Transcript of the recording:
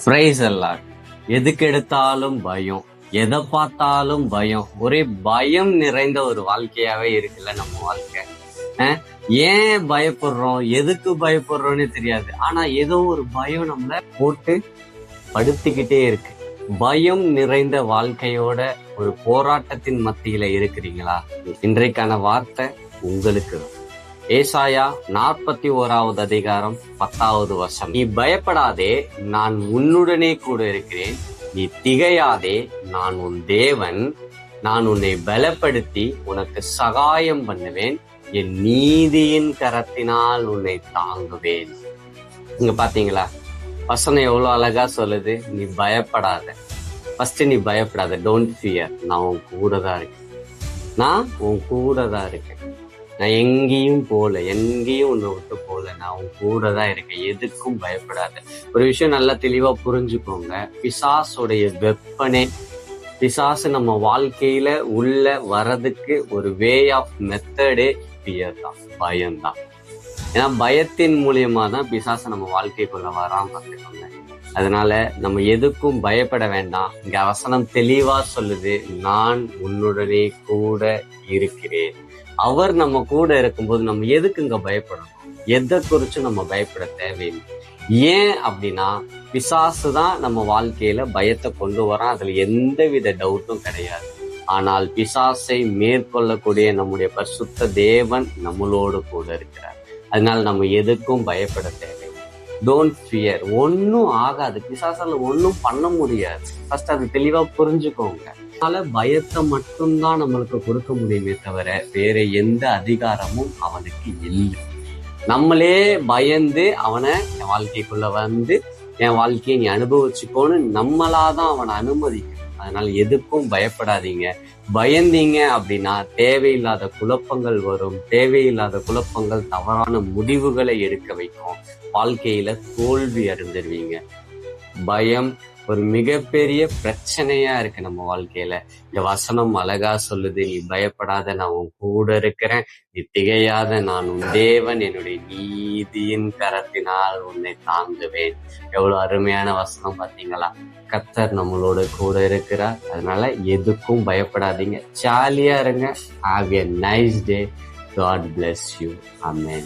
Price எல்லாம். எதுக்கு எடுத்தாலும் பயம், எதை பார்த்தாலும் பயம், ஒரே பயம் நிறைந்த ஒரு வாழ்க்கையாவே இருக்குல்ல நம்ம வாழ்க்கை. ஏன் பயப்படுறோம், எதுக்கு பயப்படுறோம்னு தெரியாது. ஆனா ஏதோ ஒரு பயம் நம்மள போட்டு படுத்திக்கிட்டே இருக்கு. பயம் நிறைந்த வாழ்க்கையோட ஒரு போராட்டத்தின் மத்தியில இருக்கிறீங்களா? இன்றைக்கான வார்த்தை உங்களுக்கு. ஏசாயா 41வது அதிகாரம் 10வது வசனம். நீ பயப்படாதே, நான் உன்னுடனே கூட இருக்கிறேன். நீ திகையாதே, நான் உன் தேவன். நான் உன்னை பலப்படுத்தி உனக்கு சகாயம் பண்ணுவேன். என் நீதியின் கரத்தினால் உன்னை தாங்குவேன். இங்க பாத்தீங்களா வசனம் எவ்வளவு அழகா சொல்லுது. நீ பயப்படாத. ஃபர்ஸ்ட் நீ பயப்படாத. Don't fear. நான் உன் கூட தான் இருக்கேன். நான் உன் கூட தான் இருக்கேன். நான் எங்கேயும் போல, எங்கேயும் உன்னை விட்டு போல. நான் உன் கூட தான் இருக்கேன். எதுக்கும் பயப்படாத. ஒரு விஷயம் நல்லா தெளிவா புரிஞ்சுக்கோங்க. பிசாசுடைய வெப்பனே, பிசாசு நம்ம வாழ்க்கையில உள்ள வரதுக்கு ஒரு வே ஆஃப் மெத்தடே ஃபியர் தான், பயம்தான். ஏன்னா பயத்தின் மூலியமா தான் பிசாசு நம்ம வாழ்க்கைக்குள்ள வராம பார்த்துக்கோங்க. அதனால நம்ம எதுக்கும் பயப்பட வேண்டாம். இங்க வசனம் தெளிவா சொல்லுது, நான் உன்னுடனே கூட இருக்கிறேன். அவர் நம்ம கூட இருக்கும்போது நம்ம எதுக்கு இங்க பயப்படணும்? எதை குறிச்சு நம்ம பயப்பட தேவையில்லை. ஏன் அப்படின்னா பிசாசு தான் நம்ம வாழ்க்கையில பயத்தை கொண்டு வரான். அதுல எந்தவித டவுட்டும் கிடையாது. ஆனால் பிசாசை மேற்கொள்ளக்கூடிய நம்முடைய பரிசுத்த தேவன் நம்மளோடு கூட இருக்கிறார். அதனால நம்ம எதுக்கும் பயப்பட தேவை. Don't fear. ஒன்னும் ஆகாது. பிசாசால ஒன்னும் பண்ண முடியாது. ஃபர்ஸ்ட் அது தெளிவா புரிஞ்சுக்கோங்க. அதனால பயத்தை மட்டும்தான் நம்மளுக்கு கொடுக்க முடியுமே தவிர வேற எந்த அதிகாரமும் அவனுக்கு இல்லை. நம்மளே பயந்து அவனை என் வாழ்க்கைக்குள்ள வந்து என் வாழ்க்கையை நீ அனுபவிச்சுக்கோன்னு நம்மளாதான் அவனை அனுமதிக்கும். அதனால எதுக்கும் பயப்படாதீங்க. பயந்தீங்க அப்படின்னா தேவையில்லாத குழப்பங்கள் வரும். தேவையில்லாத குழப்பங்கள் தவறான முடிவுகளை எடுக்க வைக்கும். வாழ்க்கையில தோல்வி அடைஞ்சிருவீங்க. பயம் ஒரு மிகப்பெரிய பிரச்சனையா இருக்கு நம்ம வாழ்க்கையில. இந்த வசனம் அழகா சொல்லுது, நீ பயப்படாத, நான் உன் கூட இருக்கிறேன். நீ திகையாத, நான் உன் தேவன். என்னுடைய நீதியின் கரத்தினால் உன்னை தாங்குவேன். எவ்வளவு அருமையான வசனம் பாத்தீங்களா? கர்த்தர் நம்மளோட கூட இருக்கிறார். அதனால எதுக்கும் பயப்படாதீங்க. ஜாலியா இருங்க. Have a nice day. God bless you. Amen.